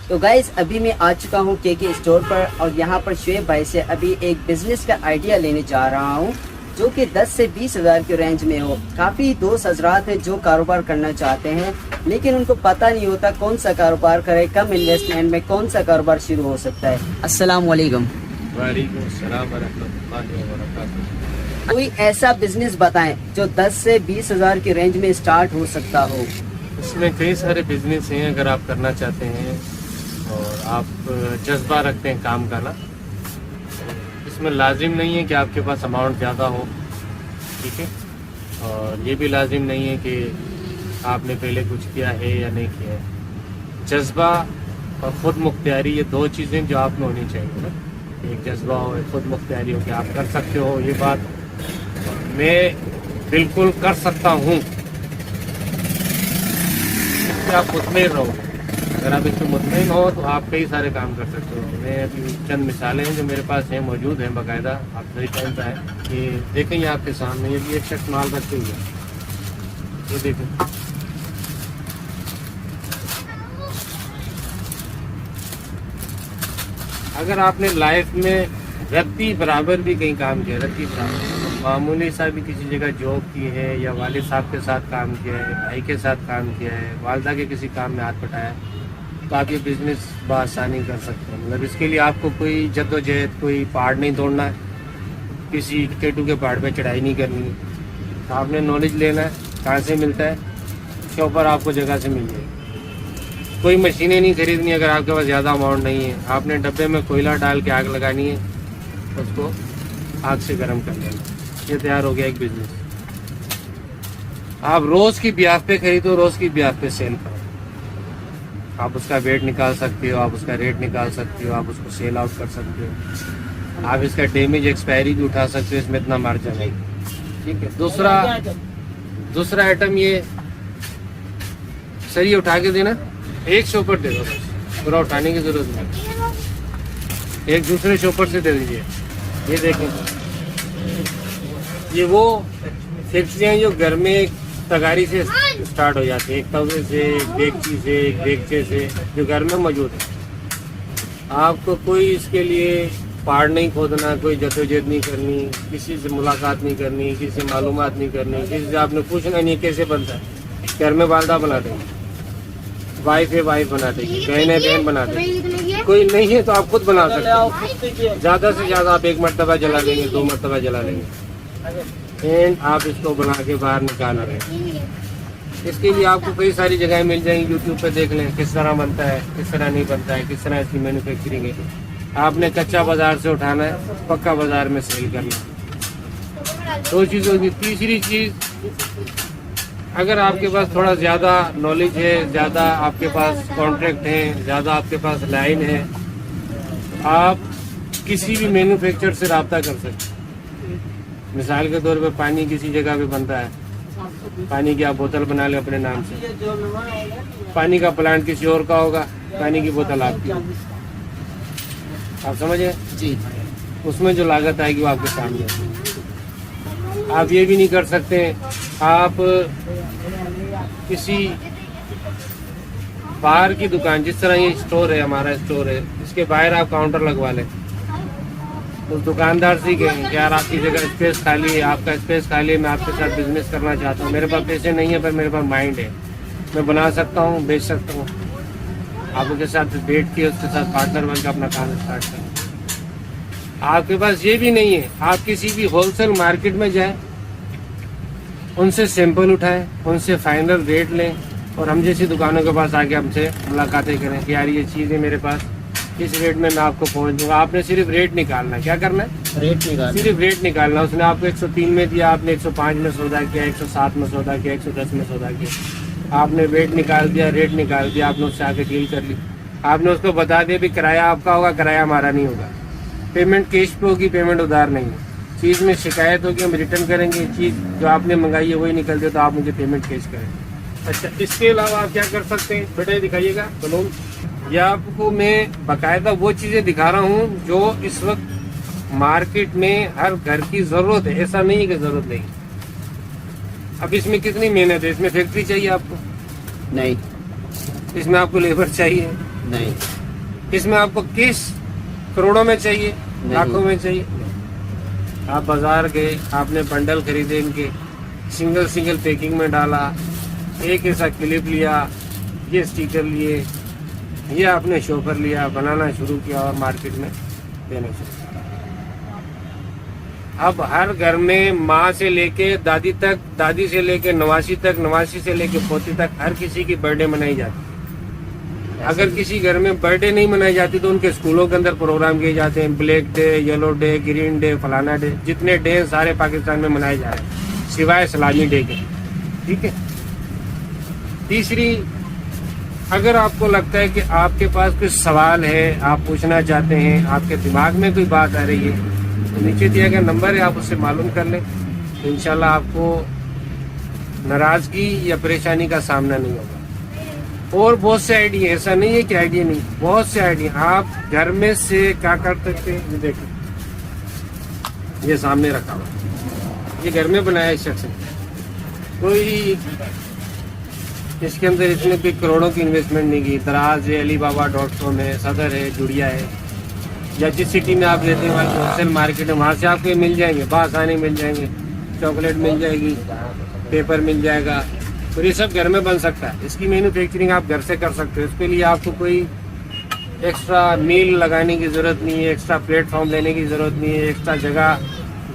तो गाइज अभी मैं आ चुका हूँ के स्टोर पर और यहाँ पर शुएब भाई से अभी एक बिजनेस का आइडिया लेने जा रहा हूँ जो कि 10 से 20 हज़ार के रेंज में हो। काफ़ी दोस्त हजरात हैं जो कारोबार करना चाहते हैं लेकिन उनको पता नहीं होता कौन सा कारोबार करे, कम इन्वेस्टमेंट में कौन सा कारोबार शुरू हो सकता है। अस्सलाम वालेकुम। वालेकुम अस्सलाम वरहमतुल्लाहि वबरकातुहू। कोई ऐसा बिजनेस बताएं जो 10 से 20 हज़ार की रेंज में स्टार्ट हो सकता हो। इसमें कई सारे बिजनेस हैं अगर आप करना चाहते हैं और आप जज्बा रखते हैं काम का ना, इसमें लाजिम नहीं है कि आपके पास अमाउंट ज़्यादा हो, ठीक है, और ये भी लाजिम नहीं है कि आपने पहले कुछ किया है या नहीं किया है। जज्बा और ख़ुद मुख्तियारी ये दो चीज़ें जो आप में होनी चाहिए ना, एक जज्बा हो, एक खुद मुख्तियारी हो कि आप कर सकते हो। ये बात मैं बिल्कुल कर सकता हूँ, आप मुतमईन रहो। अगर आप इसमें मुतमईन हो तो आप कई सारे काम कर सकते हो। मैं अभी चंद मिसालें हैं जो मेरे पास हैं, मौजूद हैं बाकायदा, आप सही टाइम पर है कि देखेंगे आपके सामने। ये भी एक शख्स माल रखते हुए, ये देखें, अगर आपने लाइफ में रत्ती बराबर भी कहीं काम किया, रत्ती बराबर मामूली सा भी किसी जगह जॉब की है या वालिद साहब के साथ काम किया है, भाई के साथ काम किया है, वालदा के किसी काम में हाथ बटाया, तो आप ये बिज़नेस बआसानी कर सकते हैं। मतलब इसके लिए आपको कोई जद्दोजहद, कोई पहाड़ नहीं तोड़ना है, किसी टेटू के पहाड़ पे चढ़ाई नहीं करनी है। तो आपने नॉलेज लेना है, कहाँ से मिलता है, इसके ऊपर आपको जगह से मिल जाएगी। कोई मशीनें नहीं खरीदनी अगर आपके पास ज़्यादा अमाउंट नहीं है। आपने डब्बे में कोयला डाल के आग लगानी है, उसको आग से गर्म कर लेना, ये तैयार हो गया एक बिजनेस। आप रोज़ की ब्याज पे खरीदो, रोज़ की ब्याज पे सेल करो। आप उसका वेट निकाल सकते हो, आप उसका रेट निकाल सकते हो, आप उसको सेल आउट कर सकते हो, आप इसका डैमेज एक्सपायरी भी उठा सकते हो, इसमें इतना मार्जिन है, ठीक है। दूसरा आइटम ये सही उठा के देना, एक शॉपर दे दो, पूरा उठाने की जरूरत नहीं, एक दूसरे शॉपर से दे दीजिए। ये देखें, ये वो फैक्ट्रियाँ जो घर में तगारी से स्टार्ट हो जाती है, एक तवे से, एक डेगची से, एक देगचे से, जो घर में मौजूद है। आपको कोई इसके लिए पहाड़ नहीं खोदना, कोई जद्दोजहद नहीं करनी, किसी से मुलाकात नहीं करनी, किसी से मालूमात नहीं करनी, किसी से आपने पूछना नहीं कैसे बनता है। घर में वालदा बना देंगे, वाइफ है वाइफ बना देगी, बहन है बहन बना देगी। कोई नहीं है तो आप खुद बना सकते हो। ज़्यादा से ज़्यादा आप एक मरतबा जला देंगे, 2 मरतबा जला देंगे, एंड आप इसको बना के बाहर निकाल रहे हैं। इसके लिए आपको कई सारी जगह मिल जाएंगी, यूट्यूब पे देख लें किस तरह बनता है, किस तरह नहीं बनता है, किस तरह इसकी मैन्युफैक्चरिंग है। आपने कच्चा बाजार से उठाना है, पक्का बाजार में सेल करना। 2 चीज़ होगी। तीसरी चीज़, अगर आपके पास थोड़ा ज़्यादा नॉलेज है, ज़्यादा आपके पास कॉन्ट्रैक्ट हैं, ज़्यादा आपके पास लाइन है, आप किसी भी मैन्युफैक्चरर से रब्ता कर सकते हैं। मिसाल के तौर पे पानी किसी जगह पे बनता है, पानी की आप बोतल बना लें अपने नाम से, पानी का प्लांट किसी और का होगा, पानी की बोतल आपकी, आप समझे जी। उसमें जो लागत आएगी वो आपके सामने है। आप ये भी नहीं कर सकते, आप किसी बाहर की दुकान, जिस तरह ये स्टोर है, हमारा स्टोर है, इसके बाहर आप काउंटर लगवा लें, उस दुकानदार से कहें कि यार आपकी जगह स्पेस खाली है, आपका स्पेस खाली है, मैं आपके साथ बिजनेस करना चाहता हूँ, मेरे पास पैसे नहीं है पर मेरे पास माइंड है, मैं बना सकता हूँ, बेच सकता हूँ। आप उनके साथ बैठ के उसके साथ पार्टनर बनकर अपना काम स्टार्ट करें। आपके पास ये भी नहीं है, आप किसी भी होलसेल मार्केट में जाएं, उनसे सैंपल उठाएं, उनसे फाइनल रेट लें और हम जैसी दुकानों के पास आके हमसे मुलाकातें करें कि यार ये चीज़ है मेरे पास, इस रेट में मैं आपको पहुंच दूंगा। आपने सिर्फ रेट निकालना है। क्या करना है? रेट निकालना, सिर्फ रेट निकालना। उसने आपको 103 में दिया, आपने 105 में सौदा किया, 107 में सौदा किया, 110 में सौदा किया, आपने वेट निकाल दिया, रेट निकाल दिया, आपने उससे आके डील कर ली। आपने उसको बता दिया भी किराया आपका होगा, किराया हमारा नहीं होगा, पेमेंट कैश पे होगी, पेमेंट उधार नहीं है। चीज़ में शिकायत होगी, हम रिटर्न करेंगे, चीज़ जो आपने मंगाई है वही निकल दे तो आप मुझे पेमेंट कैश करें। अच्छा, इसके अलावा आप क्या कर सकते हैं, बेटा दिखाइएगा बलून। या आपको मैं बाकायदा वो चीज़ें दिखा रहा हूँ जो इस वक्त मार्केट में हर घर की ज़रूरत है। ऐसा नहीं है कि ज़रूरत नहीं। अब इसमें कितनी मेहनत है, इसमें फैक्ट्री चाहिए आपको? नहीं। इसमें आपको लेबर चाहिए, नहीं। इसमें आपको किस करोड़ों में चाहिए, लाखों में चाहिए? आप बाजार गए, आपने बंडल खरीदे इनके, सिंगल सिंगल पैकिंग में डाला, एक ऐसा क्लिप लिया, ये स्टिकर लिए, ये आपने शॉपर लिया, बनाना शुरू किया और मार्केट में देना शुरू किया। अब हर घर में माँ से लेके दादी तक, दादी से लेके नवासी तक, नवासी से लेके पोती तक हर किसी की बर्थडे मनाई जाती है। अगर किसी घर में बर्थडे नहीं मनाई जाती तो उनके स्कूलों के अंदर प्रोग्राम किए जाते हैं, black day, yellow day, green day, फलाना डे, जितने डे सारे पाकिस्तान में मनाए जा रहे हैं सिवाय सलामी डे के। ठीक है। तीसरी, अगर आपको लगता है कि आपके पास कुछ सवाल है, आप पूछना चाहते हैं, आपके दिमाग में कोई बात आ रही है, तो नीचे दिया गया नंबर है, आप उससे मालूम कर लें। तो इंशाल्लाह आपको नाराजगी या परेशानी का सामना नहीं होगा। और बहुत से आइडिया, ऐसा नहीं है कि आइडिया नहीं, बहुत से आइडिया आप घर में से क्या कर सकते हैं। ये देखिए, ये सामने रखा हुआ, ये घर में बनाया इस शख्स ने। कोई इसके अंदर इसने कोई करोड़ों की इन्वेस्टमेंट नहीं की। दराज है, alibaba.com है, सदर है, जुड़िया है, या जिस सिटी में आप रहते हैं वहाँ की होलसेल मार्केट है, वहाँ से आपको मिल जाएंगे, बासानी मिल जाएंगे, चॉकलेट मिल जाएगी, पेपर मिल जाएगा। तो ये सब घर में बन सकता है। इसकी मैन्युफैक्चरिंग आप घर से कर सकते हो। इसके लिए आपको कोई एक्स्ट्रा मील लगाने की ज़रूरत नहीं है, एक्स्ट्रा प्लेटफॉर्म लेने की ज़रूरत नहीं है, एक्स्ट्रा जगह,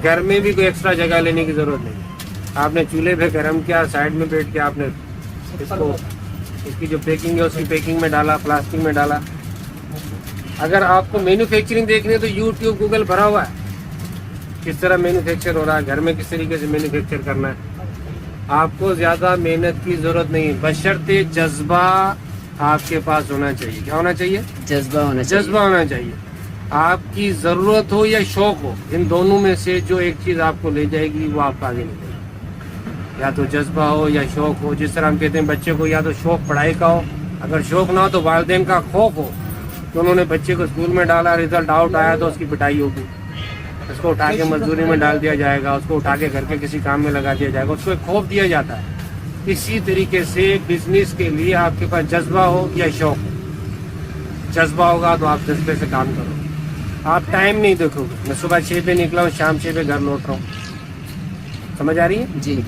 घर में भी कोई एक्स्ट्रा जगह लेने की ज़रूरत नहीं है। आपने चूल्हे पे गर्म किया, साइड में बैठ के आपने इसको, इसकी जो पैकिंग है उसकी पैकिंग में डाला, प्लास्टिक में डाला। अगर आपको मैन्युफैक्चरिंग देखनी है तो यूट्यूब, गूगल भरा हुआ है, किस तरह मैन्युफैक्चर हो रहा है, घर में किस तरीके से मैन्युफैक्चर करना है। आपको ज़्यादा मेहनत की ज़रूरत नहीं, बशर्ते जज्बा आपके पास होना चाहिए। क्या होना चाहिए? जज्बा होना चाहिए। जज्बा होना चाहिए। आपकी ज़रूरत हो या शौक हो, इन दोनों में से जो एक चीज़ आपको ले जाएगी वो आपका आगे नहीं जाएगी। या तो जज्बा हो या शौक हो। जिस तरह हम कहते हैं बच्चे को या तो शौक पढ़ाई का हो, अगर शौक ना हो तो वालिदैन का खौफ हो तो उन्होंने बच्चे को स्कूल में डाला, रिजल्ट आउट आया तो उसकी पिटाई होगी, उसको उठा के मजदूरी में डाल दिया जाएगा, उसको उठा के घर के किसी काम में लगा दिया जाएगा, उसको एक खौफ दिया जाता है। इसी तरीके से बिजनेस के लिए आपके पास जज्बा हो या शौक। जज्बा होगा तो आप जज्बे से काम करो, आप टाइम नहीं देखोगे। मैं सुबह 6 पे निकला हूँ, शाम 6 पे घर लौट रहा हूँ। समझ आ रही है जी।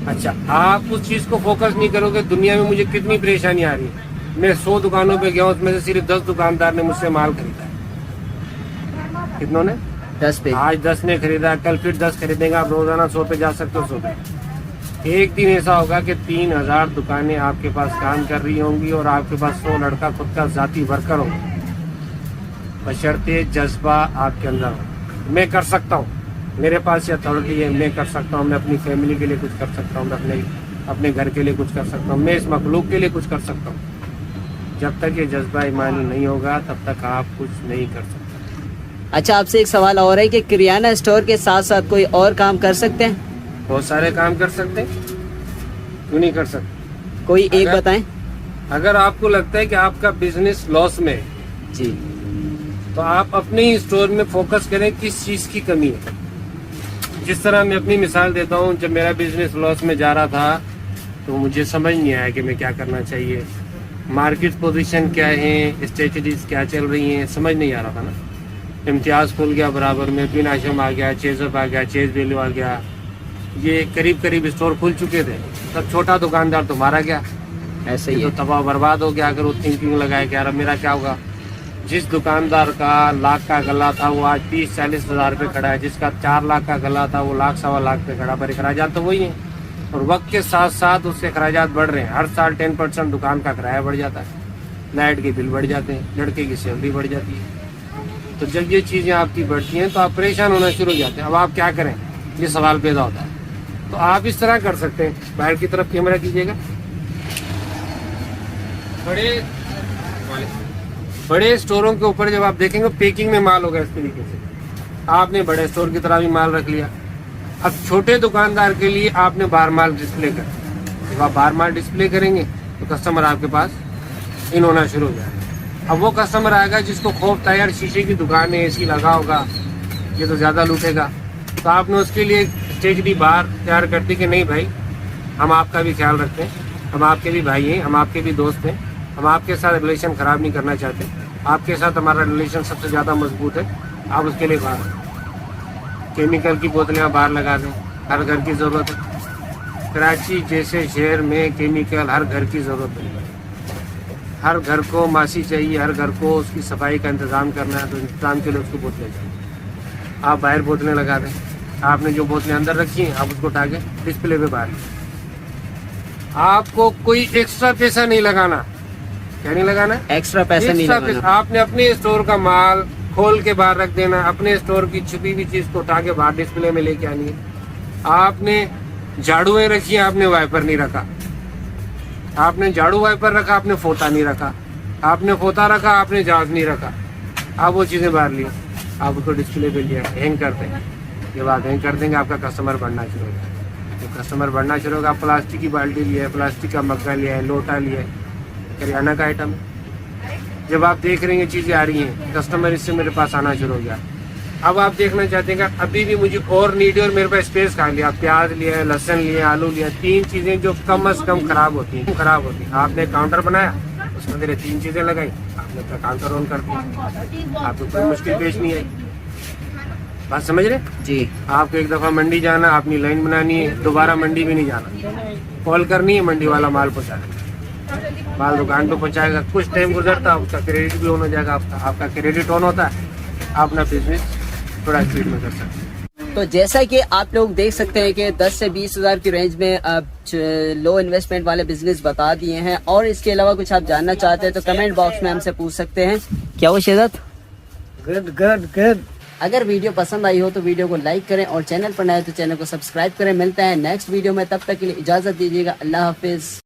अच्छा, आप उस चीज़ को फोकस नहीं करोगे दुनिया में मुझे कितनी परेशानी आ रही है। मैं 100 दुकानों पे गया, उसमें से सिर्फ 10 दुकानदार ने मुझसे माल खरीदा है। कितनों ने? 10 पे। आज 10 ने खरीदा, कल फिर 10 खरीदेंगे। आप रोजाना 100 पे जा सकते हो, 100 पे। एक दिन ऐसा होगा कि 3000 दुकानें आपके पास काम कर रही होंगी और आपके पास 100 लड़का खुद का जाती वर्कर होगा, बशर्ते जज्बा आपके अंदर हो। मैं कर सकता हूँ, मेरे पास ये अथॉरिटी है, मैं कर सकता हूँ, मैं अपनी फैमिली के लिए कुछ कर सकता हूँ, मैं अपने घर के लिए कुछ कर सकता हूँ, मैं इस मखलूक के लिए कुछ कर सकता हूँ। जब तक ये जज्बा ईमानी नहीं होगा तब तक आप कुछ नहीं कर सकते। अच्छा, आपसे एक सवाल और है कि किराना स्टोर के साथ साथ कोई और काम कर सकते हैं? बहुत सारे काम कर सकते हैं, क्यों नहीं कर सकते? कोई एक बताएं। अगर आपको लगता है कि आपका बिजनेस लॉस में है, जी, तो आप अपने ही स्टोर में फोकस करें किस चीज़ की कमी है। जिस तरह मैं अपनी मिसाल देता हूँ, जब मेरा बिजनेस लॉस में जा रहा था तो मुझे समझ नहीं आया कि मैं क्या करना चाहिए, मार्केट पोजीशन क्या है, स्ट्रेटजीज क्या चल रही हैं, समझ नहीं आ रहा था ना। इम्तियाज़ खुल गया बराबर में, बिन आशम आ गया, चेजअप आ गया, चेज वैल्यू आ गया, ये करीब करीब स्टोर खुल चुके थे। तब छोटा दुकानदार तो मारा गया, ऐसे ही तो तबाह बर्बाद हो गया। अगर वो थिंकिंग लगाए कि यार अब मेरा क्या होगा। जिस दुकानदार का लाख का गला था वो आज 30-40 हज़ार पे खड़ा है, जिसका 4 लाख का गला था वो लाख सवा लाख पे खड़ा, पर अखराजात तो वही है। और वक्त के साथ साथ उसके अखराजात बढ़ रहे हैं। हर साल 10% दुकान का किराया बढ़ जाता है, लाइट के बिल बढ़ जाते हैं, लड़के की सैलरी बढ़ जाती है। तो जब ये चीज़ें आपकी बढ़ती हैं तो आप परेशान होना शुरू हो जाते हैं। अब आप क्या करें, ये सवाल पैदा होता है। तो आप इस तरह कर सकते हैं, बाहर की तरफ कैमरा कीजिएगा। बड़े स्टोरों के ऊपर जब आप देखेंगे पैकिंग में माल होगा इस तरीके से, आपने बड़े स्टोर की तरह भी माल रख लिया। अब छोटे दुकानदार के लिए आपने बाहर माल डिस्प्ले कर, जब आप बाहर माल डिस्प्ले करेंगे तो कस्टमर आपके पास इन होना शुरू हो जाएगा। अब वो कस्टमर आएगा जिसको खौफ था यार शीशे की दुकान है, एसी लगा होगा, ये तो ज़्यादा लूटेगा। तो आपने उसके लिए स्ट्रेटजी बाहर तैयार कर दी कि नहीं भाई, हम आपका भी ख्याल रखते हैं, हम आपके भी भाई हैं, हम आपके भी दोस्त हैं, हम आपके साथ रिलेशन ख़राब नहीं करना चाहते। आपके साथ हमारा रिलेशन सबसे ज़्यादा मजबूत है। आप उसके लिए बाहर केमिकल की बोतलें आप बाहर लगा दें, हर घर की ज़रूरत है। कराची जैसे शहर में केमिकल हर घर की ज़रूरत है। हर घर को मासी चाहिए, हर घर को उसकी सफाई का इंतज़ाम करना है, तो इंतज़ाम के लिए उसको बोतलें चाहिए। आप बाहर बोतलें लगा दें। आपने जो बोतलें अंदर रखी हैं आप उसको उठा के डिस्प्ले पे बाहर। आपको कोई एक्स्ट्रा पैसा नहीं लगाना। क्या नहीं लगाना? एक्स्ट्रा पैसा नहीं एक्स्ट्रा लगाना। पैसा। आपने अपने स्टोर का माल खोल के बाहर रख देना, अपने स्टोर की छुपी हुई चीज को उठा के बाहर डिस्प्ले में लेके आनी है। आपने झाड़ुएं रखी है, आपने वाइपर नहीं रखा। आपने झाड़ू वाइपर रखा, आपने फोता नहीं रखा। आपने फोता रखा, आपने जाग नहीं रखा। आप वो चीजें बाहर लिए, आप उसको डिस्प्ले पे लिया, हैंग कर देंगे। ये बात हैंग कर देंगे, आपका कस्टमर बढ़ना शुरू हो जाएगा। तो कस्टमर बढ़ना शुरू होगा। आप प्लास्टिक की बाल्टी लिया है, प्लास्टिक का मग्गा लिया है, लोटा लिया है, करियाना का आइटम। जब आप देख रहे हैं चीज़ें आ रही हैं, कस्टमर इससे मेरे पास आना शुरू हो गया। अब आप देखना चाहते हैं कि अभी भी मुझे और नीड है और मेरे पास स्पेस खा लिया। प्याज लिया है, लहसुन लिया, आलू लिया, 3 चीज़ें जो कम से कम खराब होती हैं, आपने काउंटर बनाया, उसमें मेरे 3 चीज़ें लगाई, आपने अपना काउंटर ऑन कर दिया। आपको कोई मुश्किल पेश नहीं आई। बात समझ रहे जी। आपको एक दफ़ा मंडी जाना, अपनी लाइन बनानी है, दोबारा मंडी भी नहीं जाना। कॉल करनी है, मंडी वाला माल पहुँचा देगा, माल दुकान पे पहुँचाएगा। कुछ टाइम गुजरता है, उसका क्रेडिट भी ऑन हो जाएगा। आपका क्रेडिट ऑन होता है, आप अपना बिजनेस थोड़ा स्पीड में कर सकते हैं। तो जैसा कि आप लोग देख सकते हैं कि 10 से 20 हज़ार की रेंज में आप लो इन्वेस्टमेंट वाले बिजनेस बता दिए हैं, और इसके अलावा कुछ आप जानना चाहते हैं तो कमेंट बॉक्स में हमसे पूछ सकते हैं। क्या वो शेजत? Good good good. अगर वीडियो पसंद आई हो तो वीडियो को लाइक करें, और चैनल पर नए तो चैनल को सब्सक्राइब करें। मिलते हैं नेक्स्ट वीडियो में, तब तक के लिए इजाज़त दीजिएगा। अल्लाह हाफिज़।